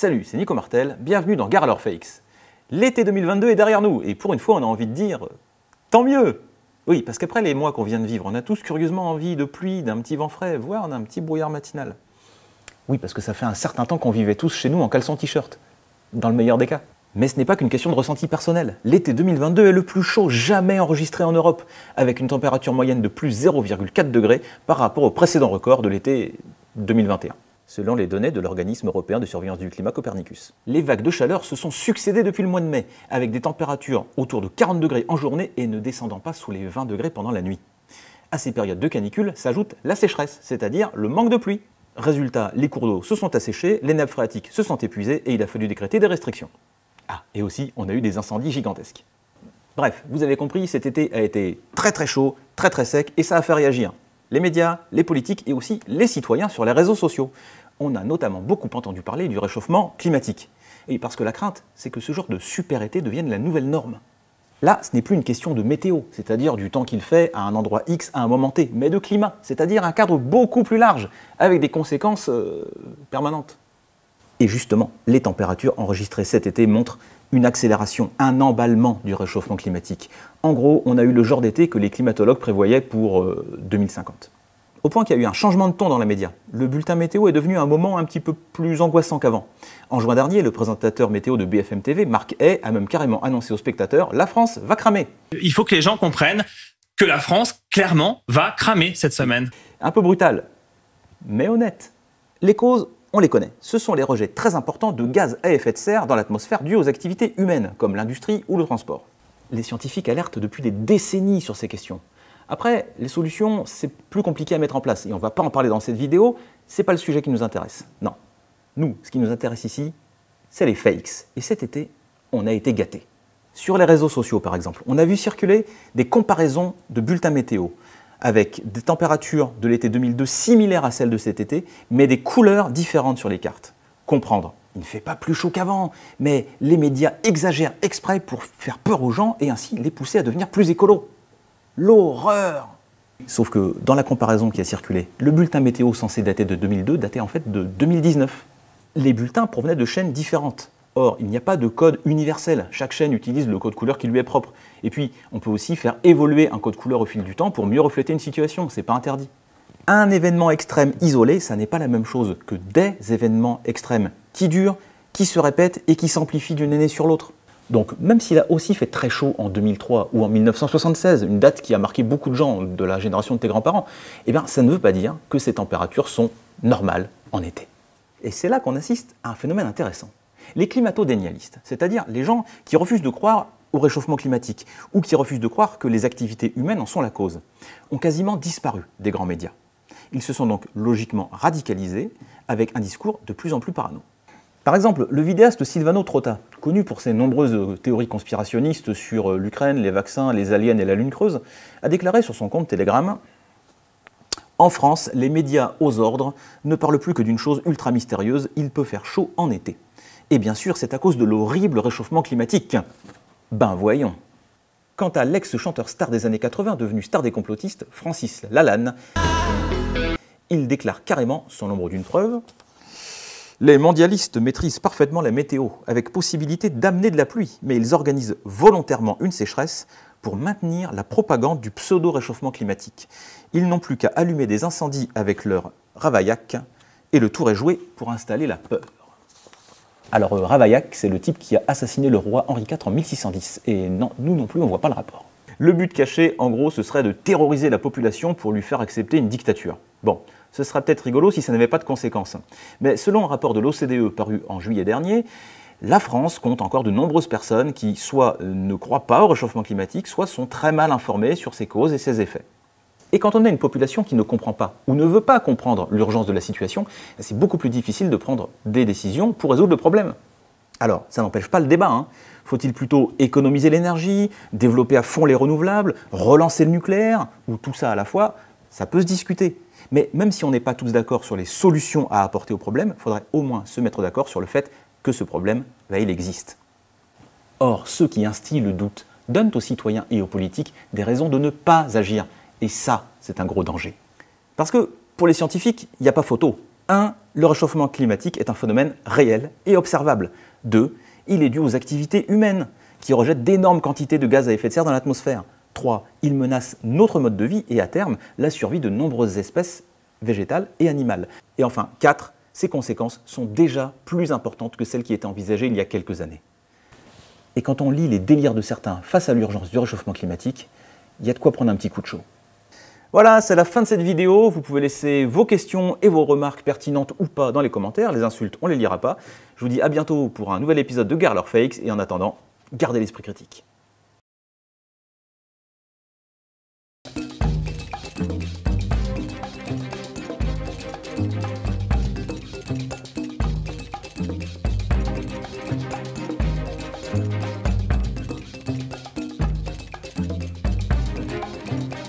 Salut, c'est Nico Martel, bienvenue dans Gare à leurs fakes. L'été 2022 est derrière nous, et pour une fois on a envie de dire « tant mieux ». Oui, parce qu'après les mois qu'on vient de vivre, on a tous curieusement envie de pluie, d'un petit vent frais, voire d'un petit brouillard matinal. Oui, parce que ça fait un certain temps qu'on vivait tous chez nous en caleçon t-shirt, dans le meilleur des cas. Mais ce n'est pas qu'une question de ressenti personnel. L'été 2022 est le plus chaud jamais enregistré en Europe, avec une température moyenne de plus 0,4 degrés par rapport au précédent record de l'été 2021. Selon les données de l'Organisme européen de surveillance du climat Copernicus. Les vagues de chaleur se sont succédées depuis le mois de mai, avec des températures autour de 40 degrés en journée et ne descendant pas sous les 20 degrés pendant la nuit. À ces périodes de canicule s'ajoute la sécheresse, c'est-à-dire le manque de pluie. Résultat, les cours d'eau se sont asséchés, les nappes phréatiques se sont épuisées et il a fallu décréter des restrictions. Ah, et aussi, on a eu des incendies gigantesques. Bref, vous avez compris, cet été a été très chaud, très sec et ça a fait réagir les médias, les politiques et aussi les citoyens sur les réseaux sociaux. On a notamment beaucoup entendu parler du réchauffement climatique. Et parce que la crainte, c'est que ce genre de super été devienne la nouvelle norme. Là, ce n'est plus une question de météo, c'est-à-dire du temps qu'il fait à un endroit X à un moment T, mais de climat, c'est-à-dire un cadre beaucoup plus large, avec des conséquences permanentes. Et justement, les températures enregistrées cet été montrent une accélération, un emballement du réchauffement climatique. En gros, on a eu le genre d'été que les climatologues prévoyaient pour 2050. Au point qu'il y a eu un changement de ton dans les médias. Le bulletin météo est devenu un moment un petit peu plus angoissant qu'avant. En juin dernier, le présentateur météo de BFM TV, Marc Hay, a même carrément annoncé aux spectateurs « La France va cramer ». Il faut que les gens comprennent que la France, clairement, va cramer cette semaine. Un peu brutal, mais honnête. Les causes, on les connaît. Ce sont les rejets très importants de gaz à effet de serre dans l'atmosphère dus aux activités humaines, comme l'industrie ou le transport. Les scientifiques alertent depuis des décennies sur ces questions. Après, les solutions, c'est plus compliqué à mettre en place, et on ne va pas en parler dans cette vidéo, c'est pas le sujet qui nous intéresse. Non. Nous, ce qui nous intéresse ici, c'est les fakes. Et cet été, on a été gâtés. Sur les réseaux sociaux, par exemple, on a vu circuler des comparaisons de bulletins météo, avec des températures de l'été 2002 similaires à celles de cet été, mais des couleurs différentes sur les cartes. Comprendre, il ne fait pas plus chaud qu'avant, mais les médias exagèrent exprès pour faire peur aux gens et ainsi les pousser à devenir plus écolos. L'horreur! Sauf que dans la comparaison qui a circulé, le bulletin météo censé dater de 2002 datait en fait de 2019. Les bulletins provenaient de chaînes différentes. Or, il n'y a pas de code universel. Chaque chaîne utilise le code couleur qui lui est propre. Et puis, on peut aussi faire évoluer un code couleur au fil du temps pour mieux refléter une situation. C'est pas interdit. Un événement extrême isolé, ça n'est pas la même chose que des événements extrêmes qui durent, qui se répètent et qui s'amplifient d'une année sur l'autre. Donc, même s'il a aussi fait très chaud en 2003 ou en 1976, une date qui a marqué beaucoup de gens de la génération de tes grands-parents, eh bien, ça ne veut pas dire que ces températures sont normales en été. Et c'est là qu'on assiste à un phénomène intéressant. Les climato-dénialistes, c'est-à-dire les gens qui refusent de croire au réchauffement climatique ou qui refusent de croire que les activités humaines en sont la cause, ont quasiment disparu des grands médias. Ils se sont donc logiquement radicalisés avec un discours de plus en plus parano. Par exemple, le vidéaste Silvano Trotta, connu pour ses nombreuses théories conspirationnistes sur l'Ukraine, les vaccins, les aliens et la Lune creuse, a déclaré sur son compte Telegram « En France, les médias aux ordres ne parlent plus que d'une chose ultra mystérieuse, il peut faire chaud en été. Et bien sûr, c'est à cause de l'horrible réchauffement climatique. » Ben voyons. Quant à l'ex-chanteur star des années 80, devenu star des complotistes, Francis Lalanne, il déclare carrément, sans l'ombre d'une preuve, les mondialistes maîtrisent parfaitement la météo, avec possibilité d'amener de la pluie, mais ils organisent volontairement une sécheresse pour maintenir la propagande du pseudo-réchauffement climatique. Ils n'ont plus qu'à allumer des incendies avec leur Ravaillac, et le tour est joué pour installer la peur. Alors Ravaillac, c'est le type qui a assassiné le roi Henri IV en 1610, et non, nous non plus, on ne voit pas le rapport. Le but caché, en gros, ce serait de terroriser la population pour lui faire accepter une dictature. Bon, ce serait peut-être rigolo si ça n'avait pas de conséquences. Mais selon un rapport de l'OCDE paru en juillet dernier, la France compte encore de nombreuses personnes qui soit ne croient pas au réchauffement climatique, soit sont très mal informées sur ses causes et ses effets. Et quand on a une population qui ne comprend pas ou ne veut pas comprendre l'urgence de la situation, c'est beaucoup plus difficile de prendre des décisions pour résoudre le problème. Alors, ça n'empêche pas le débat, hein. Faut-il plutôt économiser l'énergie, développer à fond les renouvelables, relancer le nucléaire, ou tout ça à la fois? Ça peut se discuter. Mais même si on n'est pas tous d'accord sur les solutions à apporter au problème, il faudrait au moins se mettre d'accord sur le fait que ce problème, il existe. Or, ceux qui instillent le doute donnent aux citoyens et aux politiques des raisons de ne pas agir. Et ça, c'est un gros danger. Parce que, pour les scientifiques, il n'y a pas photo. 1 le réchauffement climatique est un phénomène réel et observable. 2. Il est dû aux activités humaines, qui rejettent d'énormes quantités de gaz à effet de serre dans l'atmosphère. 3. Il menace notre mode de vie et à terme la survie de nombreuses espèces végétales et animales. Et enfin, 4. Ses conséquences sont déjà plus importantes que celles qui étaient envisagées il y a quelques années. Et quand on lit les délires de certains face à l'urgence du réchauffement climatique, il y a de quoi prendre un petit coup de chaud. Voilà, c'est la fin de cette vidéo. Vous pouvez laisser vos questions et vos remarques pertinentes ou pas dans les commentaires. Les insultes, on ne les lira pas. Je vous dis à bientôt pour un nouvel épisode de Gare leurs fakes et en attendant, gardez l'esprit critique.